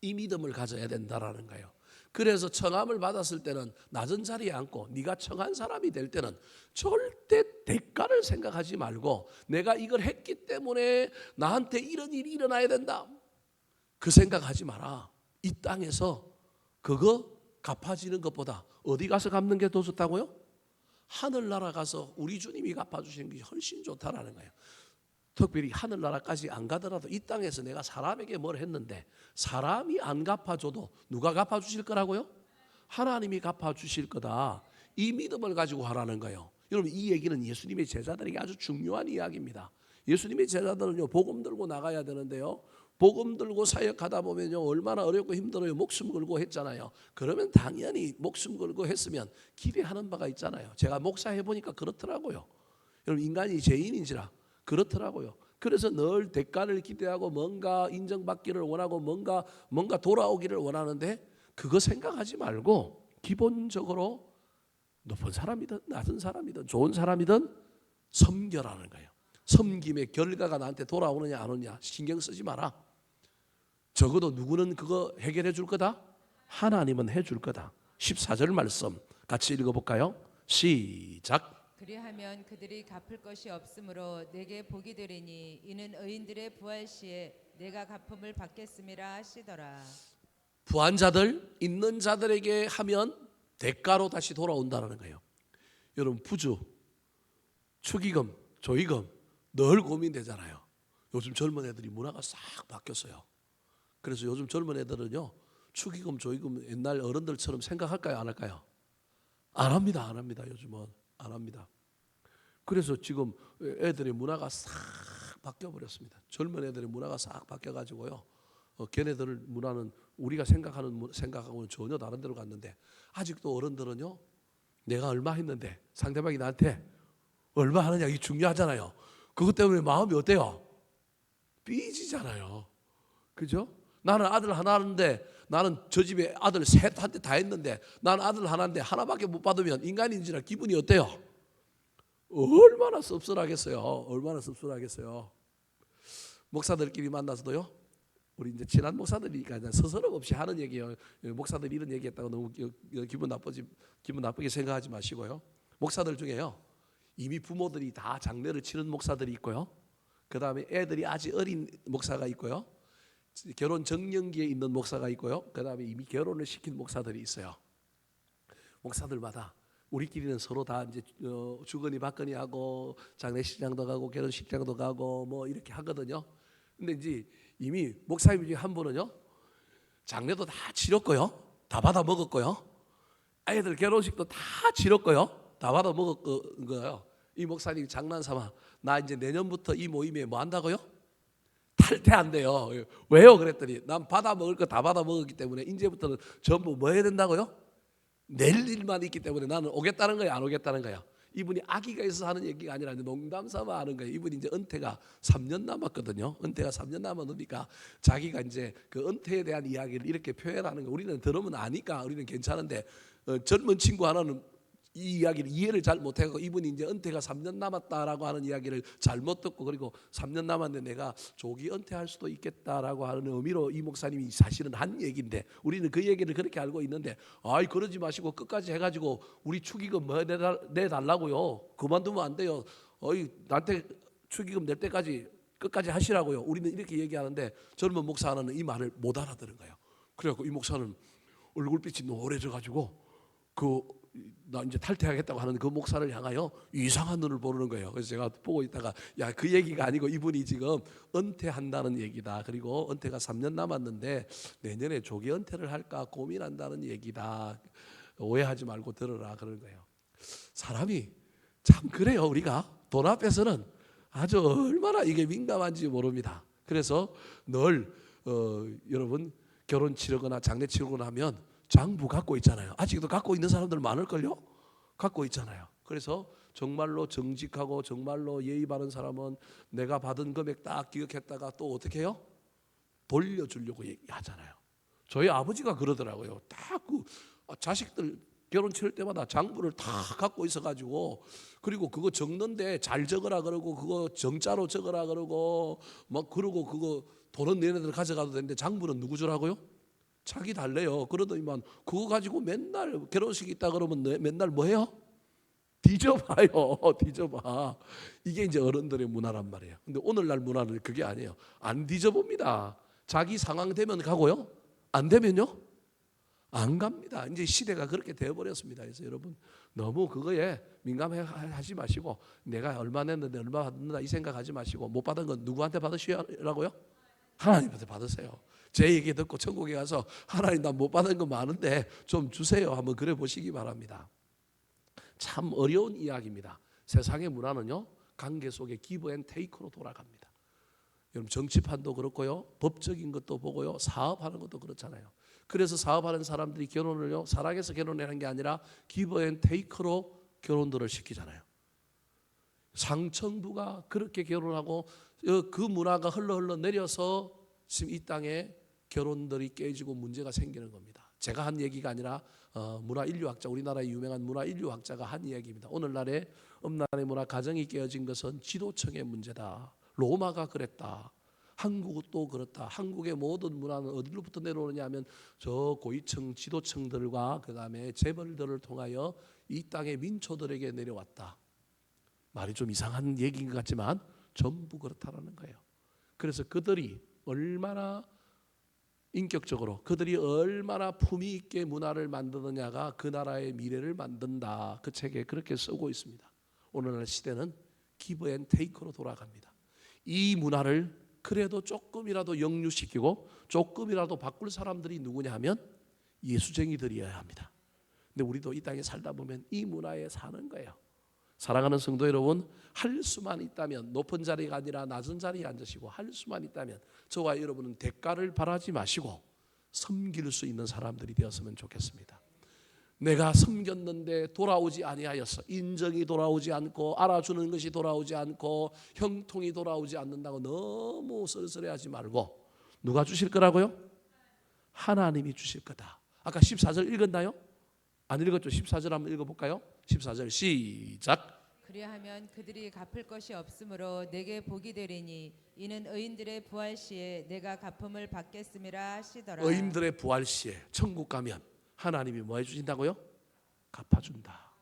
이 믿음을 가져야 된다라는 거예요. 그래서 청함을 받았을 때는 낮은 자리에 앉고 네가 청한 사람이 될 때는 절대 대가를 생각하지 말고 내가 이걸 했기 때문에 나한테 이런 일이 일어나야 된다. 그 생각하지 마라. 이 땅에서 그거 갚아지는 것보다 어디 가서 갚는 게 더 좋다고요? 하늘나라 가서 우리 주님이 갚아주시는 게 훨씬 좋다라는 거예요. 특별히 하늘나라까지 안 가더라도 이 땅에서 내가 사람에게 뭘 했는데 사람이 안 갚아줘도 누가 갚아주실 거라고요? 하나님이 갚아주실 거다. 이 믿음을 가지고 하라는 거예요. 여러분, 이 얘기는 예수님의 제자들에게 아주 중요한 이야기입니다. 예수님의 제자들은요, 복음 들고 나가야 되는데요, 복음 들고 사역하다 보면요 얼마나 어렵고 힘들어요. 목숨 걸고 했잖아요. 그러면 당연히 목숨 걸고 했으면 기대하는 바가 있잖아요. 제가 목사해 보니까 그렇더라고요. 여러분, 인간이 죄인인지라 그렇더라고요. 그래서 늘 대가를 기대하고 뭔가 인정받기를 원하고 뭔가 돌아오기를 원하는데 그거 생각하지 말고 기본적으로 높은 사람이든 낮은 사람이든 좋은 사람이든 섬겨라는 거예요. 섬김의 결과가 나한테 돌아오느냐 안 오느냐 신경 쓰지 마라. 적어도 누구는 그거 해결해 줄 거다? 하나님은 해줄 거다. 14절 말씀 같이 읽어볼까요? 시작. 그리하면 그들이 갚을 것이 없으므로 내게 복이 되리니 이는 의인들의 부활 시에 내가 갚음을 받겠음이라 하시더라. 부한 자들, 있는 자들에게 하면 대가로 다시 돌아온다는 거예요. 여러분, 부주, 축의금, 조의금 늘 고민되잖아요. 요즘 젊은 애들이 문화가 싹 바뀌었어요. 그래서 요즘 젊은 애들은요 축의금, 조의금 옛날 어른들처럼 생각할까요, 안 할까요? 안 합니다, 안 합니다. 요즘은 안 합니다. 그래서 지금 애들의 문화가 싹 바뀌어 버렸습니다. 젊은 애들의 문화가 싹 바뀌어 가지고요. 걔네들 문화는 우리가 생각하고는 전혀 다른 데로 갔는데 아직도 어른들은요 내가 얼마 했는데 상대방이 나한테 얼마 하느냐 이게 중요하잖아요. 그것 때문에 마음이 어때요? 삐지잖아요. 그죠? 나는 아들 하나 하는데 나는 저 집에 아들 셋한테 다 했는데 나는 아들 하나인데 하나밖에 못 받으면 인간인지라 기분이 어때요? 얼마나 씁쓸하겠어요. 얼마나 씁쓸하겠어요. 목사들끼리 만나서도요. 우리 이제 친한 목사들이니까 그냥 서서름 없이 하는 얘기예요. 목사들이 이런 얘기했다고 너무 기분 나쁘게 생각하지 마시고요. 목사들 중에요. 이미 부모들이 다 장례를 치른 목사들이 있고요. 그 다음에 애들이 아직 어린 목사가 있고요. 결혼 정년기에 있는 목사가 있고요. 그 다음에 이미 결혼을 시킨 목사들이 있어요. 목사들마다 우리끼리는 서로 다 이제 주거니 받거니 하고 장례식장도 가고 결혼식장도 가고 뭐 이렇게 하거든요. 근데 이제 이미 목사님 중에 한 분은요 장례도 다 치렀고요, 다 받아 먹었고요, 아이들 결혼식도 다 치렀고요, 다 받아 먹은 거예요. 이 목사님이 장난삼아 나 이제 내년부터 이 모임에 뭐 한다고요? 탈퇴한대요. 왜요? 그랬더니 난 받아 먹을 거 다 받아 먹었기 때문에 이제부터는 전부 뭐 해야 된다고요? 낼 일만 있기 때문에 나는 오겠다는 거야, 안 오겠다는 거야? 이분이 아기가 있어서 하는 얘기가 아니라 농담 삼아 하는 거예요. 이분이 이제 은퇴가 3년 남았거든요. 은퇴가 3년 남았으니까 자기가 이제 그 은퇴에 대한 이야기를 이렇게 표현하는 거. 우리는 들으면 아니까 우리는 괜찮은데 젊은 친구 하나는 이 이야기를 이해를 잘 못하고 이분이 이제 은퇴가 3년 남았다라고 하는 이야기를 잘못 듣고 그리고 3년 남았는데 내가 조기 은퇴할 수도 있겠다라고 하는 의미로 이 목사님이 사실은 한 얘기인데 우리는 그 얘기를 그렇게 알고 있는데 아이 그러지 마시고 끝까지 해가지고 우리 축의금 뭐 내달라고요. 그만두면 안 돼요. 어이 나한테 축의금 낼 때까지 끝까지 하시라고요. 우리는 이렇게 얘기하는데 젊은 목사 하나는 이 말을 못 알아들은 거예요. 그래갖고 이 목사는 얼굴빛이 노래져가지고 나 이제 탈퇴하겠다고 하는 그 목사를 향하여 이상한 눈을 보는 거예요. 그래서 제가 보고 있다가 야, 그 얘기가 아니고 이분이 지금 은퇴한다는 얘기다. 그리고 은퇴가 3년 남았는데 내년에 조기 은퇴를 할까 고민한다는 얘기다. 오해하지 말고 들으라 그러는 거예요. 사람이 참 그래요. 우리가 돈 앞에서는 아주 얼마나 이게 민감한지 모릅니다. 그래서 늘 여러분 결혼 치르거나 장례 치르거나 하면 장부 갖고 있잖아요. 아직도 갖고 있는 사람들 많을걸요? 갖고 있잖아요. 그래서 정말로 정직하고 정말로 예의 바른 사람은 내가 받은 금액 딱 기억했다가 또 어떻게 해요? 돌려주려고 얘기하잖아요. 저희 아버지가 그러더라고요. 딱 그 자식들 결혼 치를 때마다 장부를 다 갖고 있어가지고 그리고 그거 적는데 잘 적으라 그러고 그거 정자로 적으라 그러고 막 그러고 그거 돈은 얘네들 가져가도 되는데 장부는 누구 주라고요? 자기 달래요. 그러더니만 그거 가지고 맨날 결혼식 있다 그러면 맨날 뭐 해요? 뒤져봐요. 뒤져봐. 이게 이제 어른들의 문화란 말이에요. 근데 오늘날 문화는 그게 아니에요. 안 뒤져봅니다. 자기 상황 되면 가고요. 안 되면요? 안 갑니다. 이제 시대가 그렇게 되어버렸습니다. 그래서 여러분 너무 그거에 민감하지 마시고 내가 얼마 냈는데 얼마 받는다 이 생각하지 마시고 못 받은 건 누구한테 받으시라고요? 하나님한테 받으세요. 제 얘기 듣고 천국에 가서 하나님 나 못 받은 거 많은데 좀 주세요 한번 그래 보시기 바랍니다. 참 어려운 이야기입니다. 세상의 문화는요 관계 속에 기브 앤 테이크로 돌아갑니다. 여러분 정치판도 그렇고요 법적인 것도 보고요 사업하는 것도 그렇잖아요. 그래서 사업하는 사람들이 결혼을요 사랑해서 결혼하는 게 아니라 기브 앤 테이크로 결혼들을 시키잖아요. 상층부가 그렇게 결혼하고 그 문화가 흘러 내려서 지금 이 땅에 결혼들이 깨지고 문제가 생기는 겁니다. 제가 한 얘기가 아니라 문화인류학자 우리나라의 유명한 문화인류학자가 한 이야기입니다. 오늘날의 음란의 문화 가정이 깨어진 것은 지도층의 문제다. 로마가 그랬다. 한국도 그렇다. 한국의 모든 문화는 어디로부터 내려오느냐 하면 저 고위층 지도층들과 그 다음에 재벌들을 통하여 이 땅의 민초들에게 내려왔다. 말이 좀 이상한 얘기인 것 같지만 전부 그렇다라는 거예요. 그래서 그들이 얼마나 인격적으로 그들이 얼마나 품위 있게 문화를 만드느냐가 그 나라의 미래를 만든다. 그 책에 그렇게 쓰고 있습니다. 오늘날 시대는 기브 앤 테이크로 돌아갑니다. 이 문화를 그래도 조금이라도 역류시키고 조금이라도 바꿀 사람들이 누구냐 하면 예수쟁이들이어야 합니다. 근데 우리도 이 땅에 살다 보면 이 문화에 사는 거예요. 사랑하는 성도 여러분, 할 수만 있다면 높은 자리가 아니라 낮은 자리에 앉으시고 할 수만 있다면 저와 여러분은 대가를 바라지 마시고 섬길 수 있는 사람들이 되었으면 좋겠습니다. 내가 섬겼는데 돌아오지 아니하였어. 인정이 돌아오지 않고 알아주는 것이 돌아오지 않고 형통이 돌아오지 않는다고 너무 쓸쓸해하지 말고 누가 주실 거라고요? 하나님이 주실 거다. 아까 14절 읽었나요? 안 읽었죠? 14절 한번 읽어볼까요? 14절 시작. 그리하면 그들이 갚을 것이 없으므로 내게 복이 되리니 이는 의인들의 부활 시에 내가 갚음을 받겠음이라 하시더라. 의인들의 부활 시에 천국 가면 하나님이 뭐 해주신다고요? 갚아준다.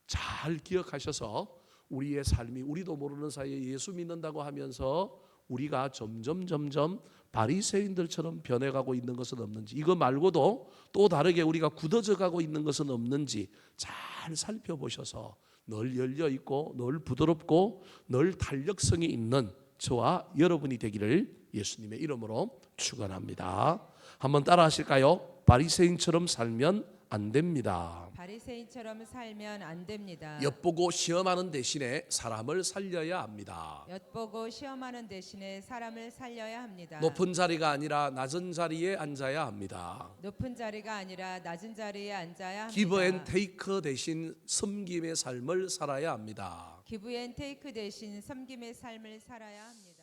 잘 기억하셔서 우리의 삶이 우리도 모르는 사이에 예수 믿는다고 하면서 우리가 점점 바리새인들처럼 변해가고 있는 것은 없는지, 이거 말고도 또 다르게 우리가 굳어져 가고 있는 것은 없는지 잘 살펴보셔서 늘 열려있고 늘 부드럽고 늘 탄력성이 있는 저와 여러분이 되기를 예수님의 이름으로 축원합니다. 한번 따라 하실까요? 바리새인처럼 살면 안 됩니다. 바리새인처럼 살면 안 됩니다. 엿보고 시험하는 대신에 사람을 살려야 합니다. 엿보고 시험하는 대신에 사람을 살려야 합니다. 높은 자리가 아니라 낮은 자리에 앉아야 합니다. 높은 자리가 아니라 낮은 자리에 앉아야 합니다. 기브 앤 테이크 대신 섬김의 삶을 살아야 합니다. 기브 앤 테이크 대신 섬김의 삶을 살아야 합니다.